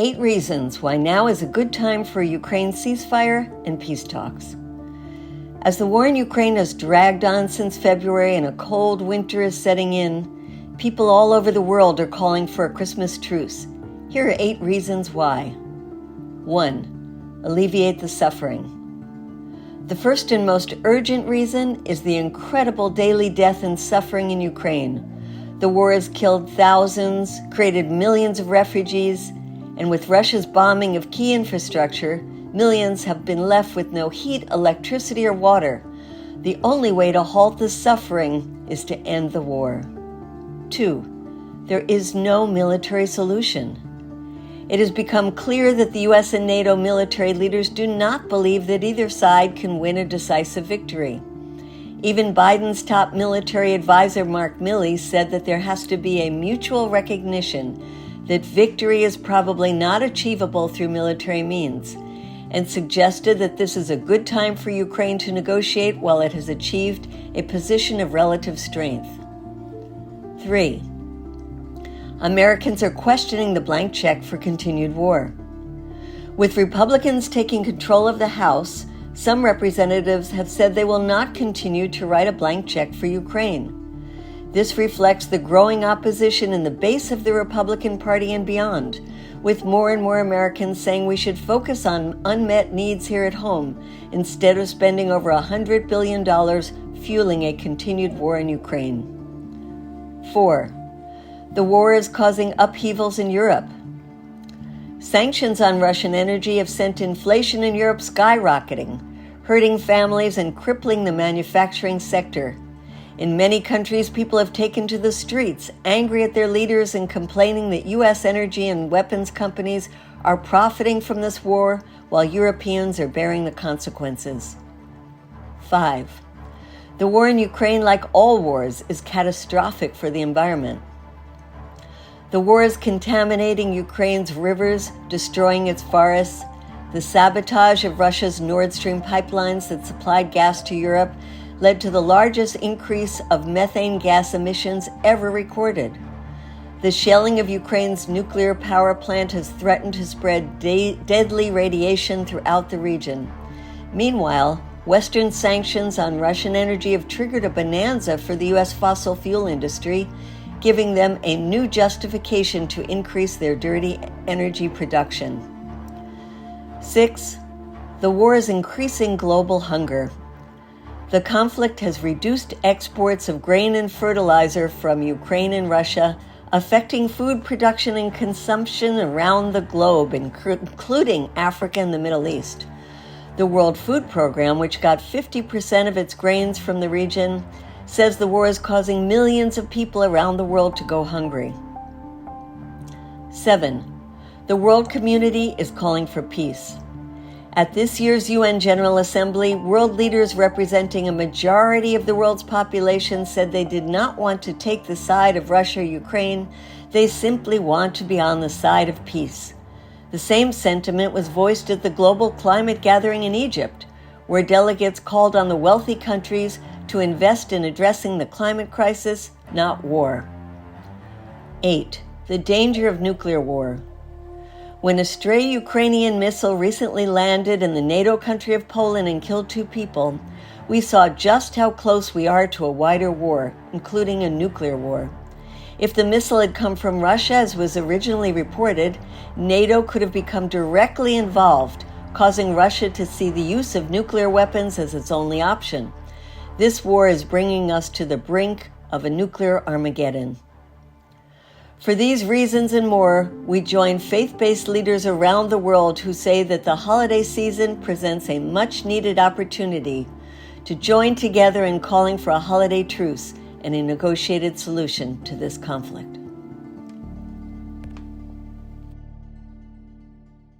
8 reasons why now is a good time for Ukraine ceasefire and peace talks. As the war in Ukraine has dragged on since February and a cold winter is setting in, people all over the world are calling for a Christmas truce. Here are 8 reasons why. 1. Alleviate the suffering. The first and most urgent reason is the incredible daily death and suffering in Ukraine. The war has killed thousands, created millions of refugees, and with Russia's bombing of key infrastructure, millions have been left with no heat, electricity, or water. The only way to halt the suffering is to end the war. 2. There is no military solution. It has become clear that the U.S. and NATO military leaders do not believe that either side can win a decisive victory. Even Biden's top military advisor, Mark Milley, said that there has to be a mutual recognition that victory is probably not achievable through military means, and suggested that this is a good time for Ukraine to negotiate while it has achieved a position of relative strength. 3. Americans are questioning the blank check for continued war. With Republicans taking control of the House, some representatives have said they will not continue to write a blank check for Ukraine. This reflects the growing opposition in the base of the Republican Party and beyond, with more and more Americans saying we should focus on unmet needs here at home instead of spending over $100 billion fueling a continued war in Ukraine. 4. The war is causing upheavals in Europe. Sanctions on Russian energy have sent inflation in Europe skyrocketing, hurting families and crippling the manufacturing sector. In many countries, people have taken to the streets, angry at their leaders and complaining that U.S. energy and weapons companies are profiting from this war while Europeans are bearing the consequences. 5. The war in Ukraine, like all wars, is catastrophic for the environment. The war is contaminating Ukraine's rivers, destroying its forests. The sabotage of Russia's Nord Stream pipelines that supplied gas to Europe led to the largest increase of methane gas emissions ever recorded. The shelling of Ukraine's nuclear power plant has threatened to spread deadly radiation throughout the region. Meanwhile, Western sanctions on Russian energy have triggered a bonanza for the U.S. fossil fuel industry, giving them a new justification to increase their dirty energy production. 6. The war is increasing global hunger. The conflict has reduced exports of grain and fertilizer from Ukraine and Russia, affecting food production and consumption around the globe, including Africa and the Middle East. The World Food Program, which got 50% of its grains from the region, says the war is causing millions of people around the world to go hungry. 7. The world community is calling for peace. At this year's UN General Assembly, world leaders representing a majority of the world's population said they did not want to take the side of Russia or Ukraine. They simply want to be on the side of peace. The same sentiment was voiced at the global climate gathering in Egypt, where delegates called on the wealthy countries to invest in addressing the climate crisis, not war. 8. The danger of nuclear war. When a stray Ukrainian missile recently landed in the NATO country of Poland and killed 2 people, we saw just how close we are to a wider war, including a nuclear war. If the missile had come from Russia, as was originally reported, NATO could have become directly involved, causing Russia to see the use of nuclear weapons as its only option. This war is bringing us to the brink of a nuclear Armageddon. For these reasons and more, we join faith-based leaders around the world who say that the holiday season presents a much-needed opportunity to join together in calling for a holiday truce and a negotiated solution to this conflict.